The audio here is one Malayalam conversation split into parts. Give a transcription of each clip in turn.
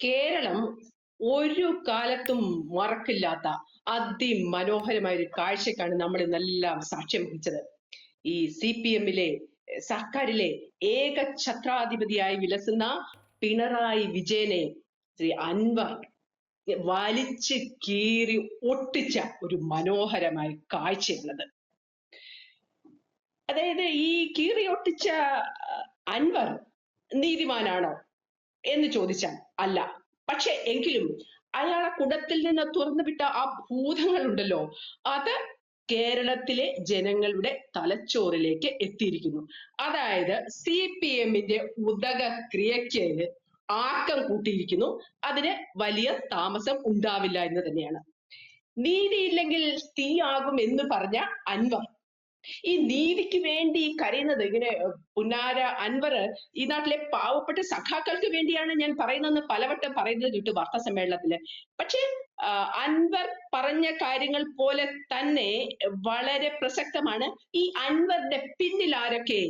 കേരളം ഒരു കാലത്തും മറക്കില്ലാത്ത അതിമനോഹരമായ ഒരു കാഴ്ചക്കാണ് നമ്മൾ ഇന്നെല്ലാം സാക്ഷ്യം വഹിച്ചത്. ഈ CPM-ലെ സർക്കാരിലെ ഏക ഛത്രാധിപതിയായി വിലസുന്ന പിണറായി വിജയനെ ശ്രീ അൻവർ വലിച്ച് കീറി ഒട്ടിച്ച ഒരു മനോഹരമായ കാഴ്ചയുള്ളത്. അതായത് ഈ കീറി ഒട്ടിച്ച അൻവർ നീതിമാനാണോ എന്ന് ചോദിച്ചാൽ അല്ല. പക്ഷെ എങ്കിലും അയാളെ കുടത്തിൽ നിന്ന് തുറന്നുവിട്ട ആ ഭൂതങ്ങൾ ഉണ്ടല്ലോ, അത് കേരളത്തിലെ ജനങ്ങളുടെ തലച്ചോറിലേക്ക് എത്തിയിരിക്കുന്നു. അതായത് CPM-ന്റെ ഉദക ക്രിയയ്ക്ക് ആക്കം കൂട്ടിയിരിക്കുന്നു. അതിന് വലിയ താമസം ഉണ്ടാവില്ല എന്ന് തന്നെയാണ്. നീതിയില്ലെങ്കിൽ തീയാകും എന്ന് പറഞ്ഞ അൻവർ ഈ നീതിക്ക് വേണ്ടി കരയുന്നത് ഇങ്ങനെ പുന്നാര അൻവർ ഈ നാട്ടിലെ പാവപ്പെട്ട സഖാക്കൾക്ക് വേണ്ടിയാണ് ഞാൻ പറയുന്നതെന്ന് പലവട്ടം പറയുന്നത് കേട്ടു വാർത്താ സമ്മേളനത്തില്. പക്ഷെ അൻവർ പറഞ്ഞ കാര്യങ്ങൾ പോലെ തന്നെ വളരെ പ്രസക്തമാണ് ഈ അൻവറിന്റെ പിന്നിൽ ആരൊക്കെ,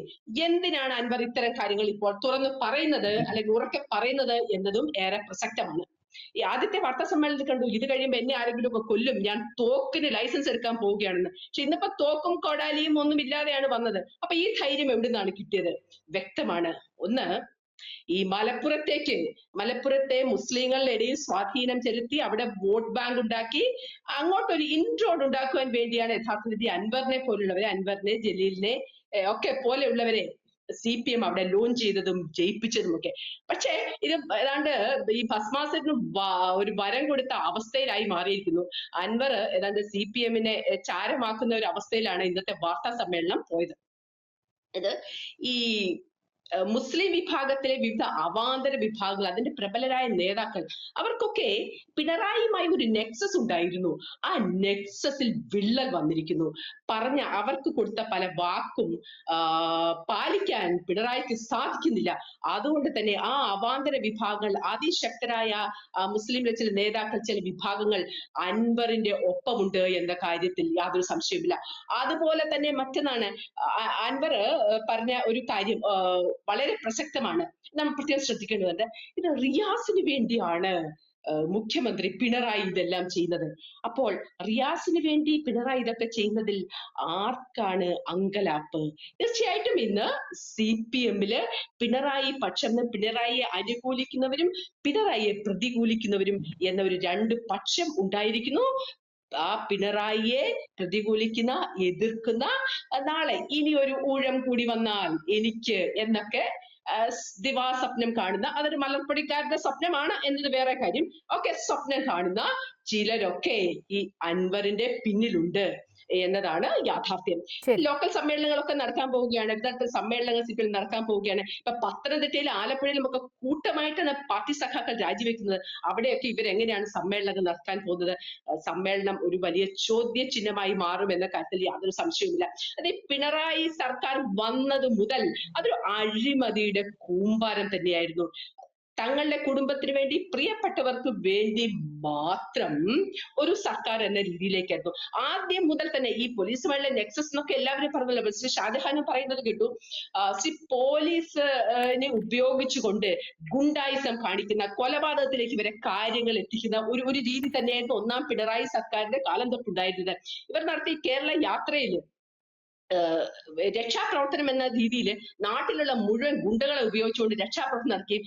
എന്തിനാണ് അൻവർ ഇത്തരം കാര്യങ്ങൾ ഇപ്പോൾ തുറന്ന് പറയുന്നത് അല്ലെങ്കിൽ ഉറക്കെ പറയുന്നത് എന്നതും ഏറെ പ്രസക്തമാണ്. ഈ ആദ്യത്തെ വാർത്താ സമ്മേളനത്തിൽ കണ്ടു ഇത് കഴിയുമ്പോ എന്നെ ആരെങ്കിലും ഒക്കെ കൊല്ലും, ഞാൻ തോക്കിന് ലൈസൻസ് എടുക്കാൻ പോവുകയാണെന്ന്. പക്ഷെ ഇന്നിപ്പോ തോക്കും കൊടാലിയും ഒന്നും ഇല്ലാതെയാണ് വന്നത്. അപ്പൊ ഈ ധൈര്യം എവിടുന്നാണ് കിട്ടിയത്? വ്യക്തമാണ്. ഒന്ന്, ഈ മലപ്പുറത്തെ മുസ്ലിങ്ങളുടെ ഇടയിൽ സ്വാധീനം ചെലുത്തി അവിടെ വോട്ട് ബാങ്ക് ഉണ്ടാക്കി അങ്ങോട്ടൊരു ഇൻട്രോഡ് ഉണ്ടാക്കുവാൻ വേണ്ടിയാണ് യഥാർത്ഥത്തിൽ അൻവറിനെ പോലുള്ളവരെ, അൻവറിനെ, ജലീലിനെ ഒക്കെ പോലെയുള്ളവരെ CPM അവിടെ ലോഞ്ച് ചെയ്തതും ജയിപ്പിച്ചതും ഒക്കെ. പക്ഷെ ഇത് ഏതാണ്ട് ഈ ഭസ്മാസുരന് ഒരു വരം കൊടുത്ത അവസ്ഥയിലായി മാറിയിരിക്കുന്നു. അൻവർ ഏതാണ്ട് CPM-നെ ചാരമാക്കുന്ന ഒരു അവസ്ഥയിലാണ് ഇന്നത്തെ വാർത്താ സമ്മേളനം പോയത്. ഇത് ഈ മുസ്ലിം വിഭാഗത്തിലെ വിവിധ അവാന്തര വിഭാഗങ്ങൾ, അതിന്റെ പ്രബലരായ നേതാക്കൾ, അവർക്കൊക്കെ പിണറായിയുമായി ഒരു നെക്സസ് ഉണ്ടായിരുന്നു. ആ നെക്സസിൽ വിള്ളൽ വന്നിരിക്കുന്നു. അവർക്ക് കൊടുത്ത പല വാക്കും പാലിക്കാൻ പിണറായിക്ക് സാധിക്കുന്നില്ല. അതുകൊണ്ട് തന്നെ ആ അവാന്തര വിഭാഗങ്ങൾ, അതിശക്തരായ മുസ്ലിംലെ ചില നേതാക്കൾ, ചില വിഭാഗങ്ങൾ അൻവറിന്റെ ഒപ്പമുണ്ട് എന്ന കാര്യത്തിൽ യാതൊരു സംശയവുമില്ല. അതുപോലെ തന്നെ മറ്റൊന്നാണ്, അൻവർ പറഞ്ഞ ഒരു കാര്യം വളരെ പ്രസക്തമാണ്, നമ്മൾ പ്രത്യേകം ശ്രദ്ധിക്കേണ്ടതുണ്ട്. ഇത് റിയാസിന് വേണ്ടിയാണ് മുഖ്യമന്ത്രി പിണറായി ഇതെല്ലാം ചെയ്യുന്നത്. അപ്പോൾ റിയാസിന് വേണ്ടി പിണറായി ഇതൊക്കെ ചെയ്യുന്നതിൽ ആർക്കാണ് അങ്കലാപ്പ്? തീർച്ചയായിട്ടും ഇന്ന് CPM-ല് പിണറായി പക്ഷം, പിണറായിയെ അനുകൂലിക്കുന്നവരും പിണറായിയെ പ്രതികൂലിക്കുന്നവരും എന്ന ഒരു രണ്ട് പക്ഷം ഉണ്ടായിരിക്കുന്നു. ആ പിണറായിയെ പ്രതികൂലിക്കുന്ന, എതിർക്കുന്ന, നാളെ ഇനി ഒരു ഊഴം കൂടി വന്നാൽ എനിക്ക് എന്നൊക്കെ ദിവാസ്വപ്നം കാണുന്ന, അതൊരു മലർപ്പൊടിക്കാരുടെ സ്വപ്നമാണ് എന്നത് വേറെ കാര്യം, ഒക്കെ സ്വപ്നം കാണുന്ന ചിലരൊക്കെ ഈ അൻവറിന്റെ പിന്നിലുണ്ട് എന്നതാണ് യാഥാർത്ഥ്യം. ലോക്കൽ സമ്മേളനങ്ങളൊക്കെ നടക്കാൻ പോവുകയാണ്, ഇവിടുത്തെ സമ്മേളനങ്ങൾ CPM നടക്കാൻ പോവുകയാണ്. ഇപ്പൊ പത്തനംതിട്ടയിലും ആലപ്പുഴയിലും ഒക്കെ കൂട്ടമായിട്ടാണ് പാർട്ടി സഖാക്കൾ രാജിവെക്കുന്നത്. അവിടെയൊക്കെ ഇവരെങ്ങനെയാണ് സമ്മേളനങ്ങൾ നടത്താൻ പോകുന്നത്? സമ്മേളനം ഒരു വലിയ ചോദ്യചിഹ്നമായി മാറും എന്ന കാര്യത്തിൽ യാതൊരു സംശയവുമില്ല. അതെ, പിണറായി സർക്കാർ വന്നത് മുതൽ അതൊരു അഴിമതിയുടെ കൂമ്പാരം തന്നെയായിരുന്നു. തങ്ങളുടെ കുടുംബത്തിന് വേണ്ടി, പ്രിയപ്പെട്ടവർക്ക് വേണ്ടി മാത്രം ഒരു സർക്കാർ എന്ന രീതിയിലേക്കായിരുന്നു. ആദ്യം മുതൽ തന്നെ ഈ പോലീസുമായുള്ള നെക്സസ് എന്നൊക്കെ എല്ലാവരും പറഞ്ഞല്ലോ. ശ്രീ ഷാജഹാനും പറയുന്നത് കേട്ടു, ശ്രീ പോലീസിനെ ഉപയോഗിച്ചുകൊണ്ട് ഗുണ്ടായിസം കാണിക്കുന്ന, കൊലപാതകത്തിലേക്ക് വരെ കാര്യങ്ങൾ എത്തിക്കുന്ന ഒരു രീതി തന്നെയായിരുന്നു ഒന്നാം പിണറായി സർക്കാരിന്റെ കാലം തൊട്ടുണ്ടായിരുന്നത്. ഇവർ നടത്തിയ കേരള യാത്രയിൽ രക്ഷാപ്രവർത്തനം എന്ന രീതിയിൽ നാട്ടിലുള്ള മുഴുവൻ ഗുണ്ടകളെ ഉപയോഗിച്ചുകൊണ്ട് രക്ഷാപ്രവർത്തനം നടത്തി.